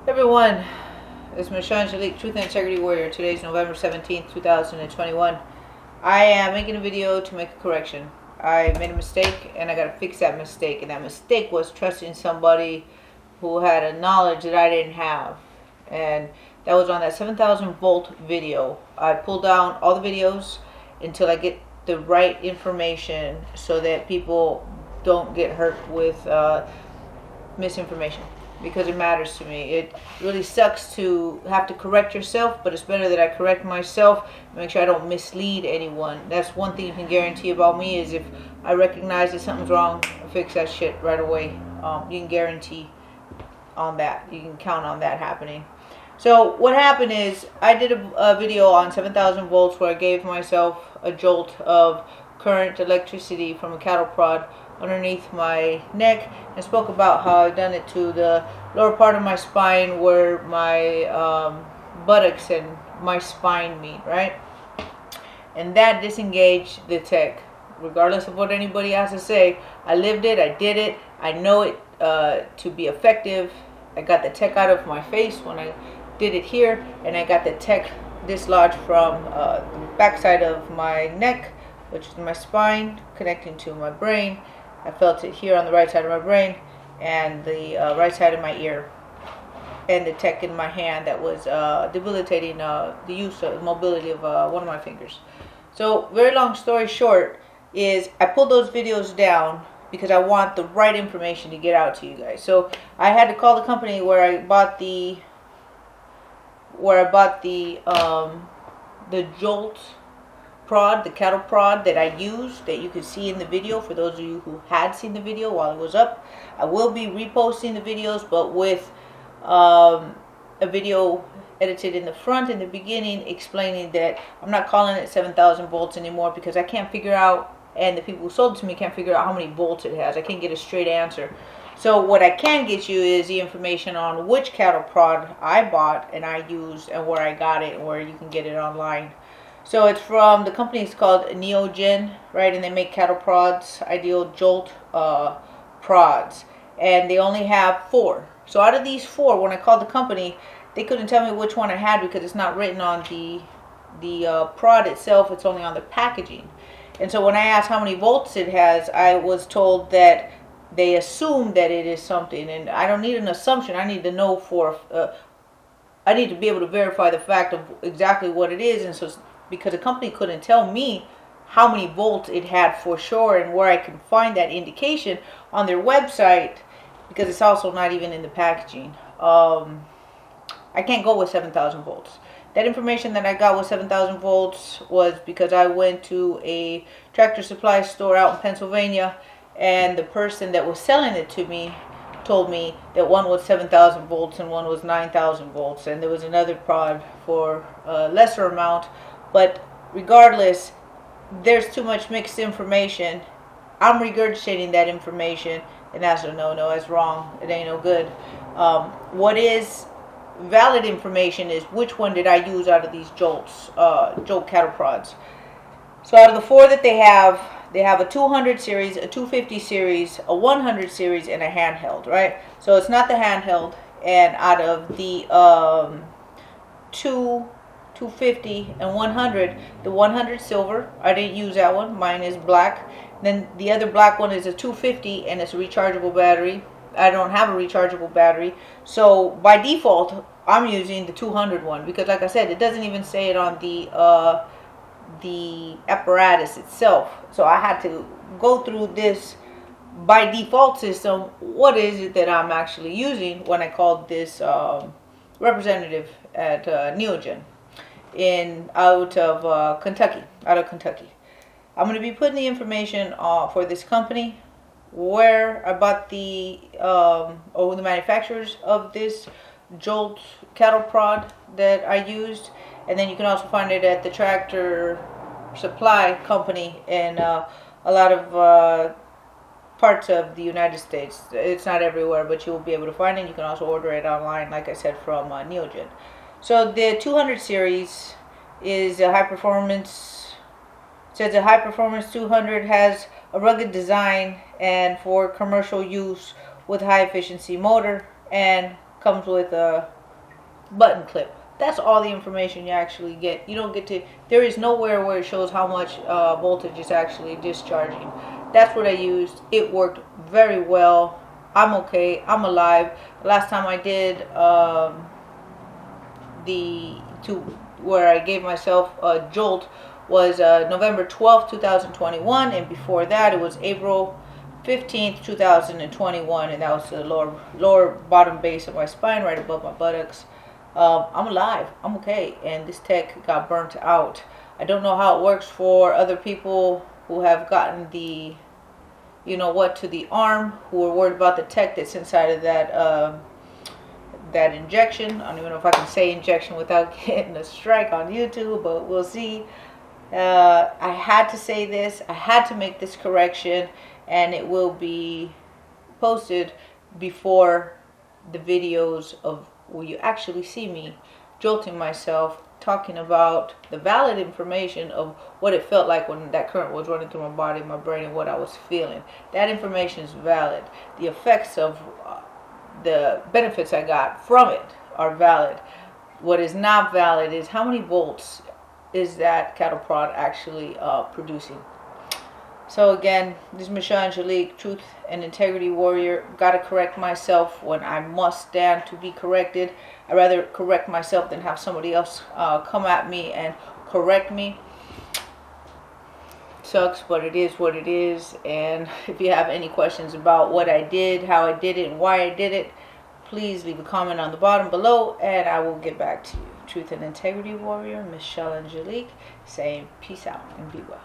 Everyone, it's Michelle Angelique, Truth and Integrity Warrior. Today's November 17th, 2021. I am making a video to make a correction. I made a mistake and I got to fix that mistake. And that mistake was trusting somebody who had a knowledge that I didn't have. And that was on that 7,000 volt video. I pulled down all the videos until I get the right information so that people don't get hurt with misinformation, because it matters to me. It really sucks to have to correct yourself, but it's better that I correct myself and make sure I don't mislead anyone. That's one thing you can guarantee about me, is if I recognize that something's wrong, I fix that shit right away. You can guarantee on that. You can count on that happening. So what happened is I did a video on 7,000 volts where I gave myself a jolt of current electricity from a cattle prod underneath my neck, and spoke about how I've done it to the lower part of my spine where my buttocks and my spine meet, right? And that disengaged the tech. Regardless of what anybody has to say, I lived it, I did it, I know it to be effective. I got the tech out of my face when I did it here, and I got the tech dislodged from the backside of my neck, which is my spine, connecting to my brain. I felt it here on the right side of my brain and the right side of my ear, and the tech in my hand that was debilitating the use of mobility of one of my fingers. So very long story short is I pulled those videos down because I want the right information to get out to you guys. So I had to call the company where I bought the Jolt prod, the cattle prod that I used, that you could see in the video. For those of you who had seen the video while it was up, I will be reposting the videos, but with a video edited in the front in the beginning, explaining that I'm not calling it 7,000 volts anymore because I can't figure out, and the people who sold it to me can't figure out how many volts it has. I can't get a straight answer. So what I can get you is the information on which cattle prod I bought and I used, and where I got it, and where you can get it online. So it's from, the company is called Nano, right? And they make cattle prods, ideal Jolt prods. And they only have 4. So out of these 4, when I called the company, they couldn't tell me which one I had because it's not written on the prod itself. It's only on the packaging. And so when I asked how many volts it has, I was told that they assume that it is something. And I don't need an assumption. I need to know I need to be able to verify the fact of exactly what it is. And so because the company couldn't tell me how many volts it had for sure and where I can find that indication on their website, because it's also not even in the packaging, I can't go with 7,000 volts. That information that I got with 7,000 volts was because I went to a tractor supply store out in Pennsylvania, and the person that was selling it to me told me that one was 7,000 volts and one was 9,000 volts, and there was another prod for a lesser amount. But regardless, there's too much mixed information. I'm regurgitating that information, and that's a no-no. That's wrong. It ain't no good. What is valid information is which one did I use out of these Jolt cattle prods. So out of the 4 that they have a 200 series, a 250 series, a 100 series, and a handheld, right? So it's not the handheld. And out of the 250 and 100, the 100 silver, I didn't use that one, mine is black. Then the other black one is a 250 and it's a rechargeable battery. I don't have a rechargeable battery, so by default I'm using the 200 one, because like I said, it doesn't even say it on the apparatus itself. So I had to go through this by default system. What is it that I'm actually using when I called this representative at Neogen out of Kentucky. I'm going to be putting the information for this company, where I bought the manufacturers of this Jolt cattle prod that I used, and then you can also find it at the tractor supply company in a lot of parts of the United States. It's not everywhere, but you will be able to find it. You can also order it online, like I said, from Neogen. So the 200 series is a high performance. Says a high performance 200 has a rugged design and for commercial use with high efficiency motor, and comes with a button clip. That's all the information you actually get. You don't get to, there is nowhere where it shows how much voltage is actually discharging. That's what I used. It worked very well. I'm okay. I'm alive. The last time I did where I gave myself a jolt was November 12th, 2021, and before that it was April 15th, 2021, and that was the lower bottom base of my spine, right above my buttocks. I'm alive. I'm okay, and this tech got burnt out. I don't know how it works for other people who have gotten the, you know what, to the arm, who are worried about the tech that's inside of that injection. I don't even know if I can say injection without getting a strike on YouTube, but we'll see. I had to say this. I had to make this correction, and it will be posted before the videos of where you actually see me jolting myself, talking about the valid information of what it felt like when that current was running through my body, my brain, and what I was feeling. That information is valid. The effects of the benefits I got from it are valid. What is not valid is how many volts is that cattle prod actually producing. So again, this is Michelle Angelique, Truth and Integrity Warrior. Gotta correct myself when I must stand to be corrected. I'd rather correct myself than have somebody else come at me and correct me. Sucks, but it is what it is. And if you have any questions about what I did, how I did it, and why I did it, please leave a comment on the bottom below, and I will get back to you. Truth and Integrity Warrior, Michelle Angelique, saying peace out and be well.